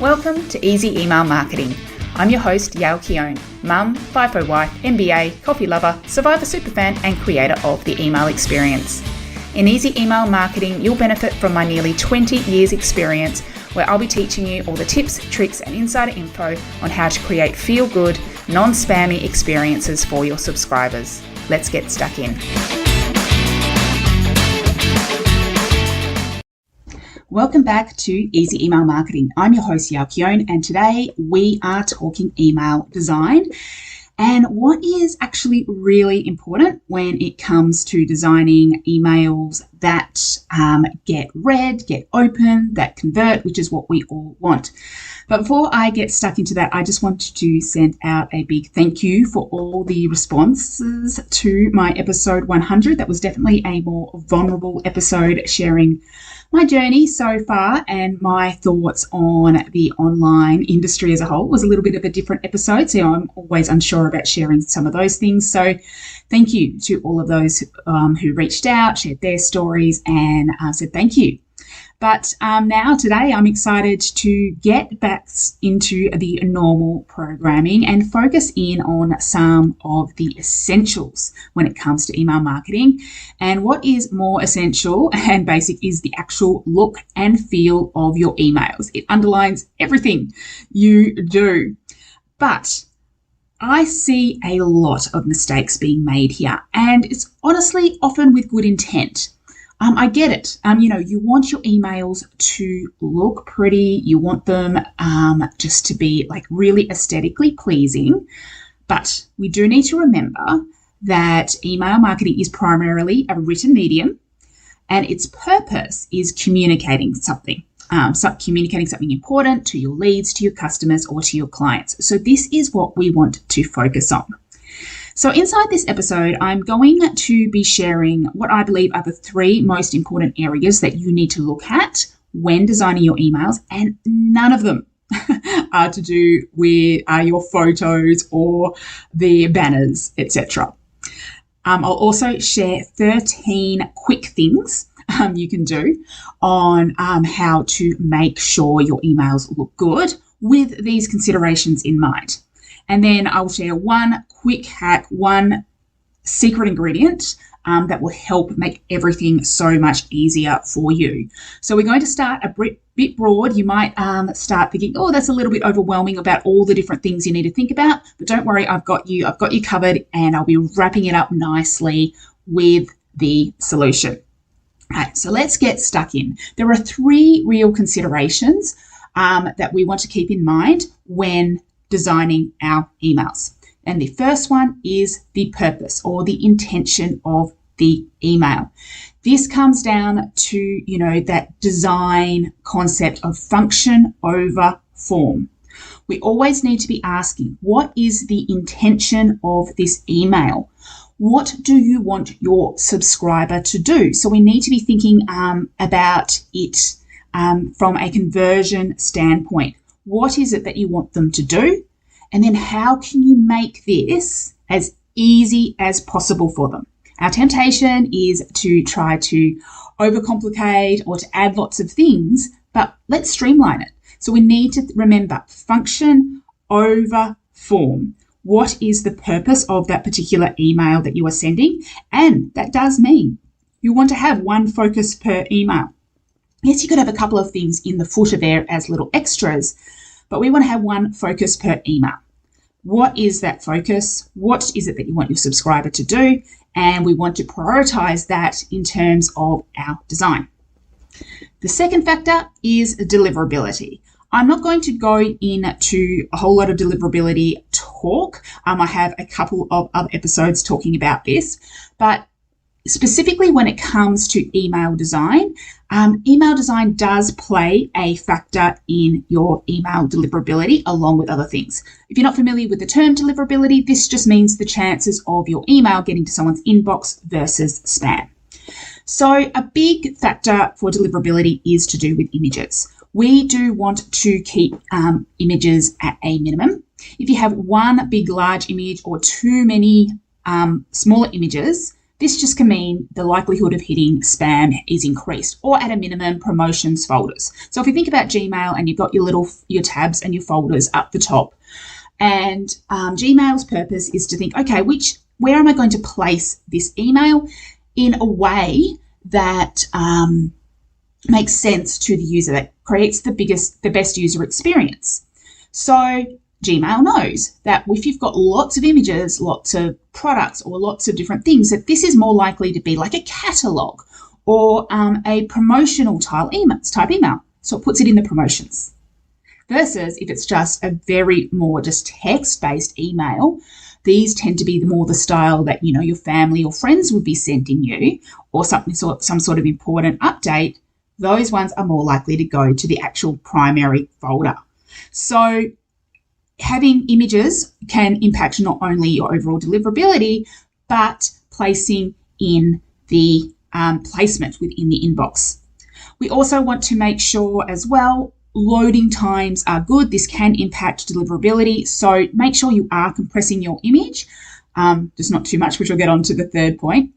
Welcome to Easy Email Marketing. I'm your host, Yael Keown, mum, FIFO wife, MBA, coffee lover, survivor superfan, and creator of the email experience. In Easy Email Marketing, you'll benefit from my nearly 20 years experience, where I'll be teaching you all the tips, tricks, and insider info on how to create feel-good, non-spammy experiences for your subscribers. Let's get stuck in. Welcome back to Easy Email Marketing. I'm your host, Yael Keown, and today we are talking email design and what is actually really important when it comes to designing emails that get read, get open, that convert, which is what we all want. But before I get stuck into that, I just wanted to send out a big thank you for all the responses to my episode 100. That was definitely a more vulnerable episode, sharing my journey so far and my thoughts on the online industry as a whole. It was a little bit of a different episode, so I'm always unsure about sharing some of those things. So thank you to all of those who reached out, shared their stories, and said thank you. But now today I'm excited to get back into the normal programming and focus in on some of the essentials when it comes to email marketing. And what is more essential and basic is the actual look and feel of your emails. It underlines everything you do. But I see a lot of mistakes being made here, and it's honestly often with good intent. I get it. You want your emails to look pretty. You want them just to be like really aesthetically pleasing. But we do need to remember that email marketing is primarily a written medium, and its purpose is communicating something. Communicating something important to your leads, to your customers, or to your clients. So this is what we want to focus on. So inside this episode, I'm going to be sharing what I believe are the three most important areas that you need to look at when designing your emails, and none of them are to do with your photos or the banners, etc. I'll also share 13 quick things you can do on how to make sure your emails look good with these considerations in mind. And then I'll share one quick hack, one secret ingredient that will help make everything so much easier for you. So we're going to start a bit broad. You might start thinking, oh, that's a little bit overwhelming about all the different things you need to think about. But don't worry, I've got you covered, and I'll be wrapping it up nicely with the solution. All right, so let's get stuck in. There are three real considerations that we want to keep in mind when designing our emails. And the first one is the purpose or the intention of the email. This comes down to, that design concept of function over form. We always need to be asking, what is the intention of this email? What do you want your subscriber to do? So we need to be thinking about it from a conversion standpoint. What is it that you want them to do? And then how can you make this as easy as possible for them? Our temptation is to try to overcomplicate or to add lots of things, but let's streamline it. So we need to remember function over form. What is the purpose of that particular email that you are sending? And that does mean you want to have one focus per email. Yes, you could have a couple of things in the footer there as little extras, but we want to have one focus per email. What is that focus? What is it that you want your subscriber to do? And we want to prioritize that in terms of our design. The second factor is deliverability. I'm not going to go into a whole lot of deliverability talk. I have a couple of other episodes talking about this, but specifically when it comes to email design does play a factor in your email deliverability along with other things. If you're not familiar with the term deliverability, this just means the chances of your email getting to someone's inbox versus spam. So a big factor for deliverability is to do with images. We do want to keep images at a minimum. If you have one big large image or too many smaller images, This just can mean the likelihood of hitting spam is increased, or at a minimum, promotions folders. So if you think about Gmail and you've got your tabs and your folders up the top, and Gmail's purpose is to think, okay, where am I going to place this email in a way that makes sense to the user, that creates the best user experience. So Gmail knows that if you've got lots of images, lots of products, or lots of different things, that this is more likely to be like a catalog or a promotional type email. So it puts it in the promotions. Versus if it's just a very more just text-based email, these tend to be more the style that, your family or friends would be sending you, or some sort of important update. Those ones are more likely to go to the actual primary folder. So having images can impact not only your overall deliverability, but placing in the placement within the inbox. We also want to make sure as well, loading times are good. This can impact deliverability. So make sure you are compressing your image, just not too much, which we'll get on to the third point.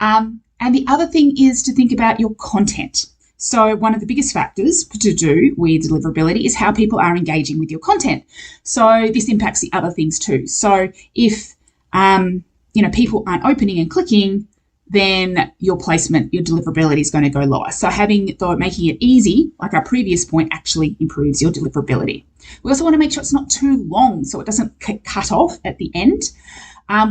And the other thing is to think about your content. So one of the biggest factors to do with deliverability is how people are engaging with your content. So this impacts the other things too. So if, people aren't opening and clicking, then your placement, your deliverability is going to go lower. So making it easy, like our previous point, actually improves your deliverability. We also want to make sure it's not too long so it doesn't cut off at the end.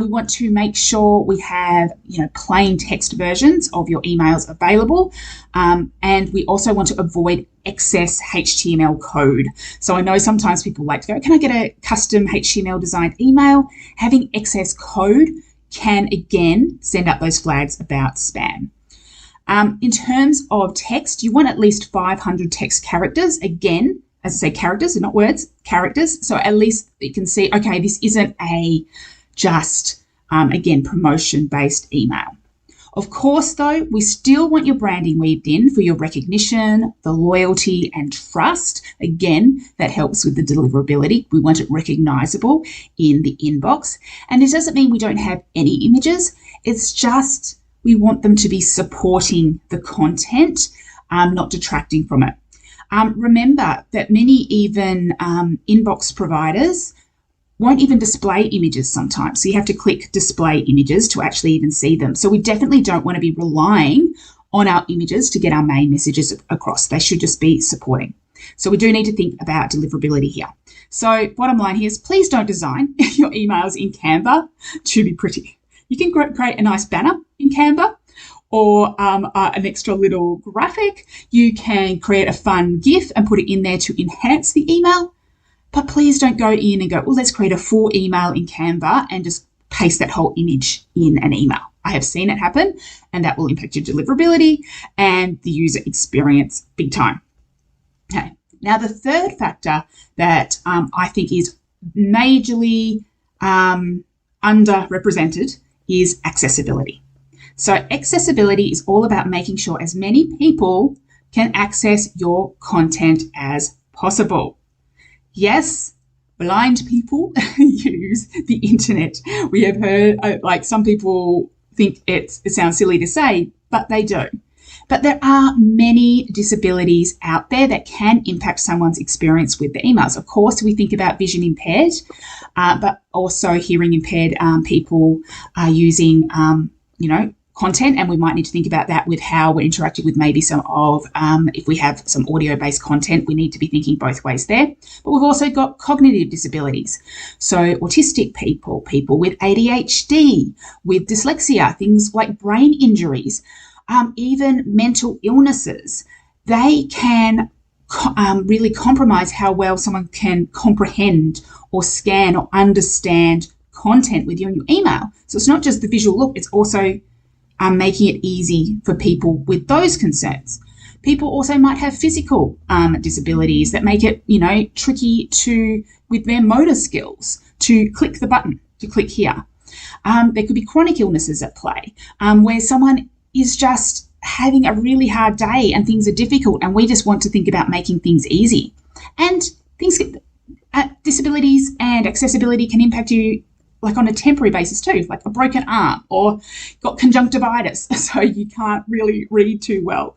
We want to make sure we have, plain text versions of your emails available. And we also want to avoid excess HTML code. So I know sometimes people like to go, can I get a custom HTML designed email? Having excess code can, again, send up those flags about spam. In terms of text, you want at least 500 text characters. Again, as I say, characters and not words, characters. So at least you can see, okay, this isn't again, promotion-based email. Of course, though, we still want your branding weaved in for your recognition, the loyalty and trust. Again, that helps with the deliverability. We want it recognizable in the inbox. And it doesn't mean we don't have any images. It's just we want them to be supporting the content, not detracting from it. Remember that many even inbox providers won't even display images sometimes. So you have to click display images to actually even see them. So we definitely don't want to be relying on our images to get our main messages across. They should just be supporting. So we do need to think about deliverability here. So bottom line here is please don't design your emails in Canva to be pretty. You can create a nice banner in Canva or an extra little graphic. You can create a fun GIF and put it in there to enhance the email. But please don't go in and go, well, let's create a full email in Canva and just paste that whole image in an email. I have seen it happen, and that will impact your deliverability and the user experience big time. Okay. Now, the third factor that I think is majorly underrepresented is accessibility. So accessibility is all about making sure as many people can access your content as possible. Yes, blind people use the internet. We have heard, some people think it sounds silly to say, but they do. But there are many disabilities out there that can impact someone's experience with the emails. Of course, we think about vision impaired, but also hearing impaired people are using, content, and we might need to think about that with how we're interacting with maybe some of, if we have some audio-based content, we need to be thinking both ways there. But we've also got cognitive disabilities. So autistic people, people with ADHD, with dyslexia, things like brain injuries, even mental illnesses, they can really compromise how well someone can comprehend or scan or understand content with you in your email. So it's not just the visual look, it's also making it easy for people with those concerns. People also might have physical disabilities that make it, tricky with their motor skills, to click the button, to click here. There could be chronic illnesses at play, where someone is just having a really hard day and things are difficult, and we just want to think about making things easy. And disabilities and accessibility can impact you like on a temporary basis too, like a broken arm or got conjunctivitis, so you can't really read too well.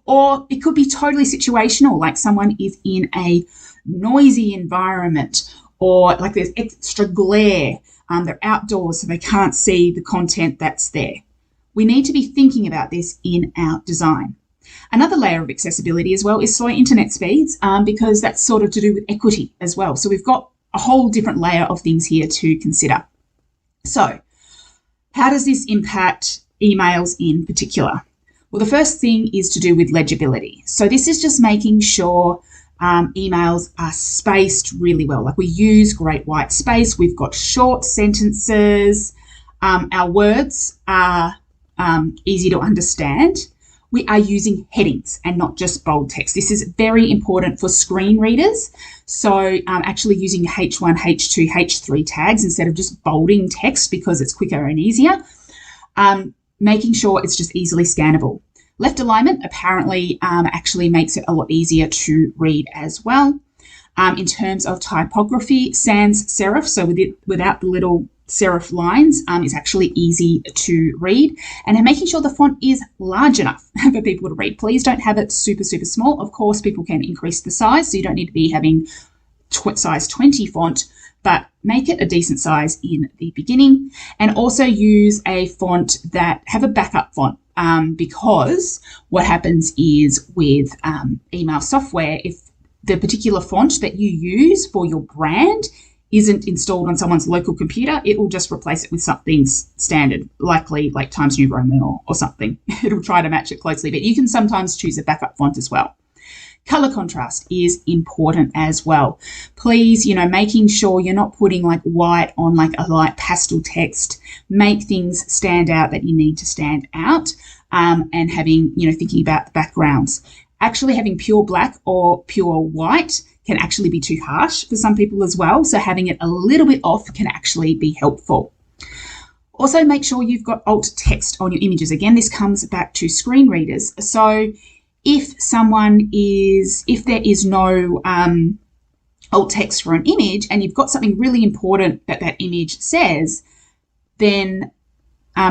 Or it could be totally situational, like someone is in a noisy environment or like there's extra glare. They're outdoors, so they can't see the content that's there. We need to be thinking about this in our design. Another layer of accessibility as well is slow internet speeds, because that's sort of to do with equity as well. So we've got a whole different layer of things here to consider. So how does this impact emails in particular? Well, the first thing is to do with legibility. So this is just making sure emails are spaced really well. Like we use great white space. We've got short sentences. Our words are easy to understand. We are using headings and not just bold text. This is very important for screen readers. So actually using H1, H2, H3 tags instead of just bolding text because it's quicker and easier. Making sure it's just easily scannable. Left alignment apparently actually makes it a lot easier to read as well. In terms of typography, sans serif, so without the little serif lines, is actually easy to read. And making sure the font is large enough for people to read. Please don't have it super, super small. Of course, people can increase the size, so you don't need to be having size 20 font, but make it a decent size in the beginning. And also use a font that have a backup font. Because what happens is with email software, if the particular font that you use for your brand isn't installed on someone's local computer, it will just replace it with something standard, likely like Times New Roman or something. It'll try to match it closely, but you can sometimes choose a backup font as well. Color contrast is important as well. Please, making sure you're not putting like white on like a light pastel text. Make things stand out that you need to stand out, and having, thinking about the backgrounds. Actually having pure black or pure white can actually be too harsh for some people as well. So having it a little bit off can actually be helpful. Also make sure you've got alt text on your images. Again, this comes back to screen readers. So if there is no alt text for an image and you've got something really important that image says, then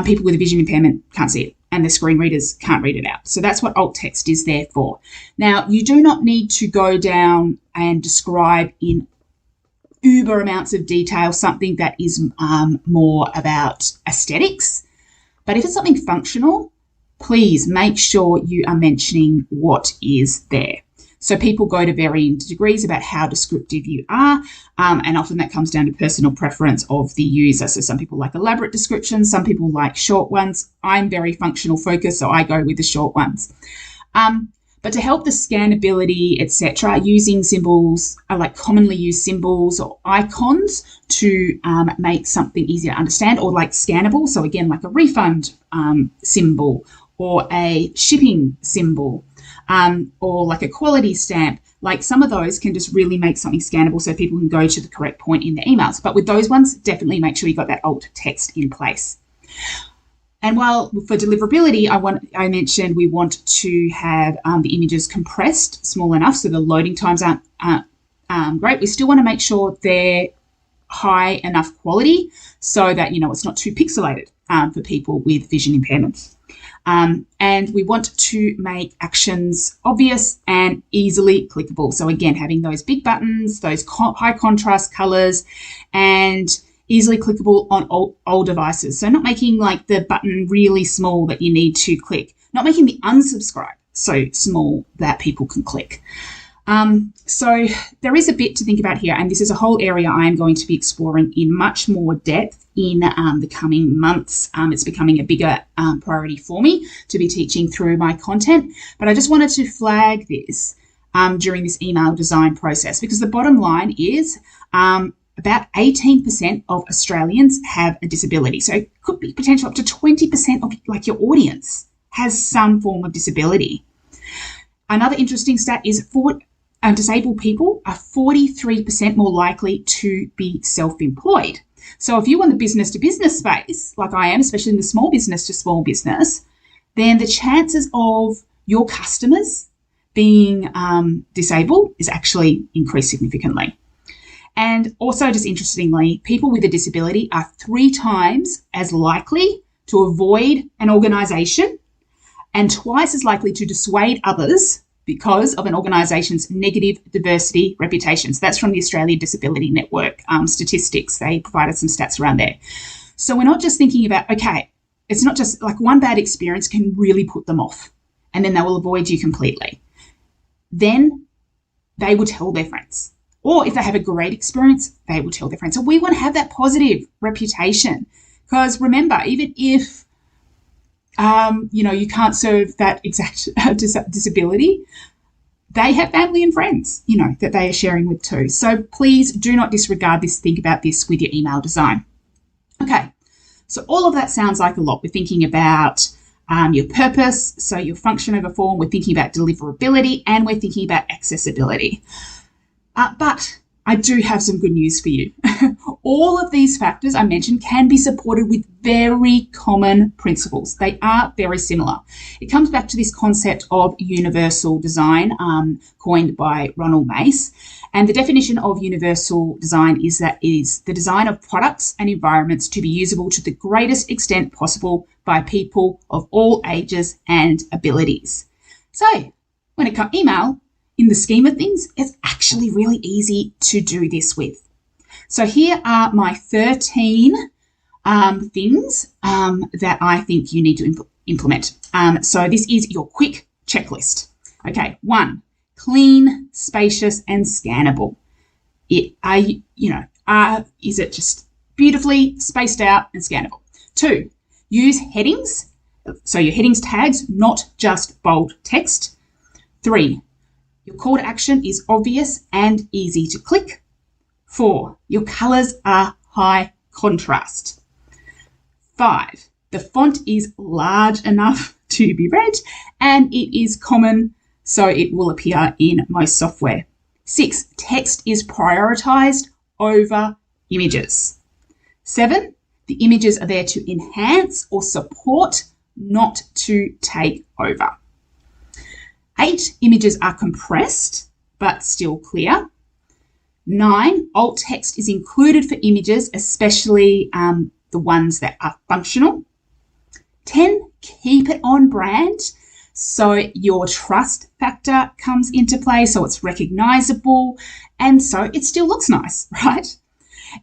people with a vision impairment can't see it and the screen readers can't read it out. So that's what alt text is there for. Now, you do not need to go down and describe in uber amounts of detail something that is more about aesthetics. But if it's something functional, please make sure you are mentioning what is there. So people go to varying degrees about how descriptive you are, and often that comes down to personal preference of the user. So some people like elaborate descriptions, some people like short ones. I'm very functional focused, so I go with the short ones. But to help the scannability, etc., using symbols, like commonly used symbols or icons to make something easier to understand, or like scannable. So again, like a refund symbol or a shipping symbol, or like a quality stamp. Like some of those can just really make something scannable so people can go to the correct point in the emails. But with those ones, definitely make sure you've got that alt text in place. And while for deliverability, I mentioned we want to have the images compressed, small enough so the loading times aren't great. We still want to make sure they're high enough quality so that, it's not too pixelated for people with vision impairments. And we want to make actions obvious and easily clickable. So again, having those big buttons, those high contrast colors, and easily clickable on all devices. So not making like the button really small that you need to click, not making the unsubscribe so small that people can click. So there is a bit to think about here, and this is a whole area I am going to be exploring in much more depth in the coming months. It's becoming a bigger priority for me to be teaching through my content, but I just wanted to flag this during this email design process, because the bottom line is about 18% of Australians have a disability. So it could be potential up to 20% of like your audience has some form of disability. Another interesting stat is disabled people are 43% more likely to be self-employed. So if you're in the business-to-business space, like I am, especially in the small business to small business, then the chances of your customers being disabled is actually increased significantly. And also, just interestingly, people with a disability are 3 times as likely to avoid an organisation and twice as likely to dissuade others because of an organisation's negative diversity reputation. So that's from the Australian Disability Network statistics. They provided some stats around there. So we're not just thinking about, okay, it's not just like one bad experience can really put them off and then they will avoid you completely. Then they will tell their friends. Or if they have a great experience, they will tell their friends. So we want to have that positive reputation because remember, even if you can't serve that exact disability, they have family and friends, that they are sharing with too. So please do not disregard this. Think about this with your email design. Okay, so all of that sounds like a lot. We're thinking about your purpose, so your function over form. We're thinking about deliverability, and we're thinking about accessibility. But I do have some good news for you. All of these factors I mentioned can be supported with very common principles. They are very similar. It comes back to this concept of universal design, coined by Ronald Mace. And the definition of universal design is that it is the design of products and environments to be usable to the greatest extent possible by people of all ages and abilities. So when it comes to email, in the scheme of things, it's actually really easy to do this with. So here are my 13 things that I think you need to implement. So this is your quick checklist. Okay, 1, clean, spacious, and scannable. Is it just beautifully spaced out and scannable? 2, use headings. So your headings tags, not just bold text. 3, your call to action is obvious and easy to click. 4, your colours are high contrast. 5, the font is large enough to be read and it is common, so it will appear in most software. 6, text is prioritised over images. 7, the images are there to enhance or support, not to take over. 8, images are compressed but still clear. 9, alt text is included for images, especially the ones that are functional. 10, keep it on brand, so your trust factor comes into play, so it's recognisable and so it still looks nice, right?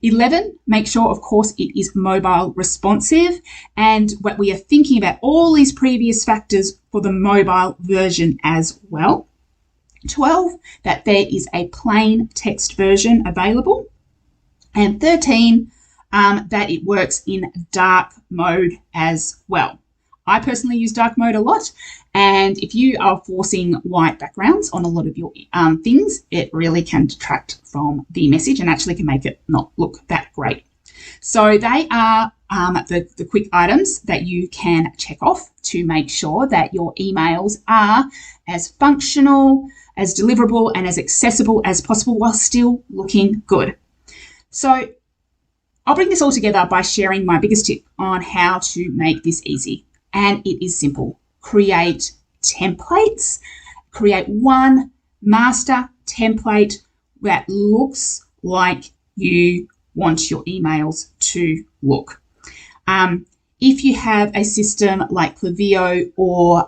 11, make sure, of course, it is mobile responsive, and what we are thinking about all these previous factors for the mobile version as well. 12, that there is a plain text version available. And 13, that it works in dark mode as well. I personally use dark mode a lot, and if you are forcing white backgrounds on a lot of your things, it really can detract from the message and actually can make it not look that great. So they are the quick items that you can check off to make sure that your emails are as functional, as deliverable, and as accessible as possible while still looking good. So I'll bring this all together by sharing my biggest tip on how to make this easy. And it is simple. Create templates. Create one master template that looks like you want your emails to look. If you have a system like Klaviyo or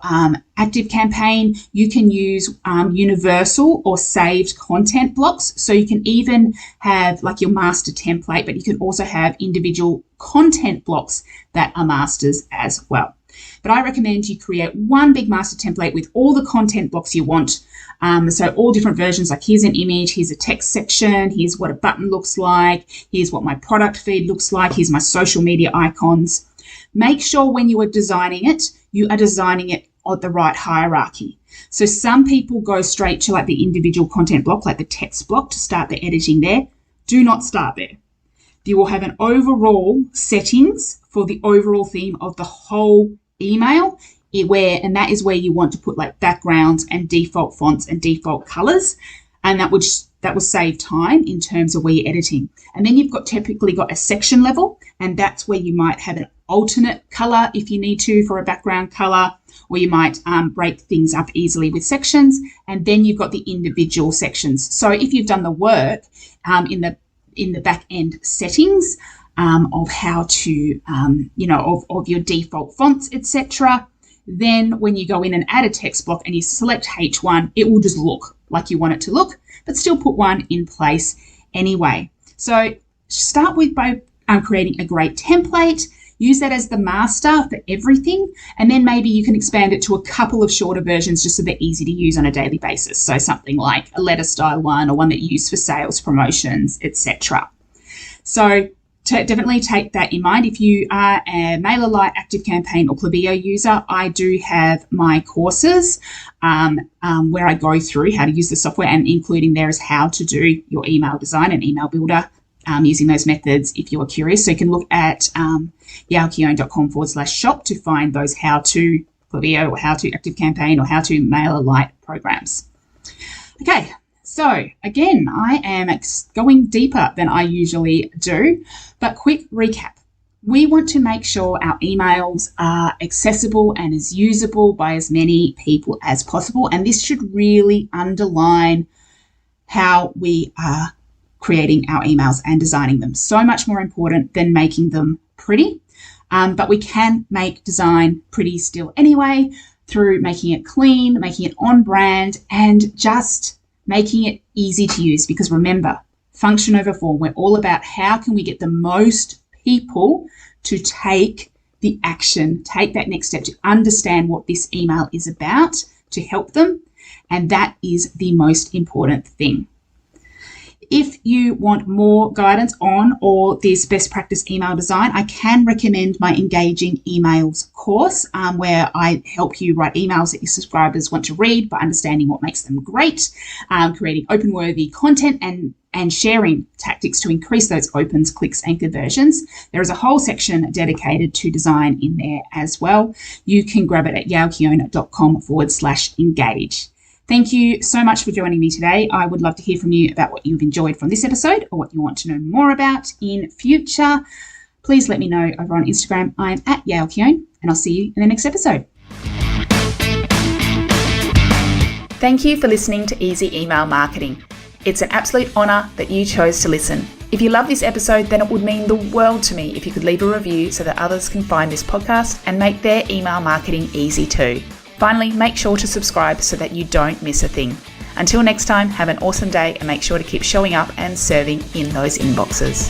ActiveCampaign, you can use universal or saved content blocks. So you can even have like your master template, but you can also have individual content blocks that are masters as well. But I recommend you create one big master template with all the content blocks you want. So all different versions, like here's an image, here's a text section, here's what a button looks like, here's what my product feed looks like, here's my social media icons. Make sure when you are designing it, you are designing it on the right hierarchy. So some people go straight to like the individual content block, like the text block, to start the editing there. Do not start there. You will have an overall settings for the overall theme of the whole email, and that is where you want to put like backgrounds and default fonts and default colors, and that will save time in terms of where you're editing. And then you've typically got a section level, and that's where you might have an alternate color if you need to for a background color, or you might break things up easily with sections. And then you've got the individual sections. So if you've done the work in the in the back end settings of how to, of your default fonts, etc. Then when you go in and add a text block and you select H1, it will just look like you want it to look, but still put one in place anyway. So start with by creating a great template. Use that as the master for everything, and then maybe you can expand it to a couple of shorter versions just so they're easy to use on a daily basis. So something like a letter style one, or one that you use for sales promotions, etc. So definitely take that in mind. If you are a MailerLite, ActiveCampaign, or Klaviyo user, I do have my courses where I go through how to use the software, and including there is how to do your email design and email builder using those methods if you are curious. So you can look at yaelkeown.com/shop to find those how to Klaviyo or how to ActiveCampaign or how to MailerLite programs. Okay. So again, I am going deeper than I usually do, but quick recap. We want to make sure our emails are accessible and as usable by as many people as possible. And this should really underline how we are creating our emails and designing them. So much more important than making them pretty. But we can make design pretty still anyway through making it clean, making it on brand, and just making it easy to use. Because remember, function over form, we're all about how can we get the most people to take the action, take that next step, to understand what this email is about, to help them. And that is the most important thing. If you want more guidance on all this best practice email design, I can recommend my Engaging Emails course, where I help you write emails that your subscribers want to read by understanding what makes them great, creating open-worthy content, and sharing tactics to increase those opens, clicks, and conversions. There is a whole section dedicated to design in there as well. You can grab it at yaelkeown.com/engage. Thank you so much for joining me today. I would love to hear from you about what you've enjoyed from this episode or what you want to know more about in future. Please let me know over on Instagram. I'm at yaelkeown, and I'll see you in the next episode. Thank you for listening to Easy Email Marketing. It's an absolute honour that you chose to listen. If you love this episode, then it would mean the world to me if you could leave a review so that others can find this podcast and make their email marketing easy too. Finally, make sure to subscribe so that you don't miss a thing. Until next time, have an awesome day and make sure to keep showing up and serving in those inboxes.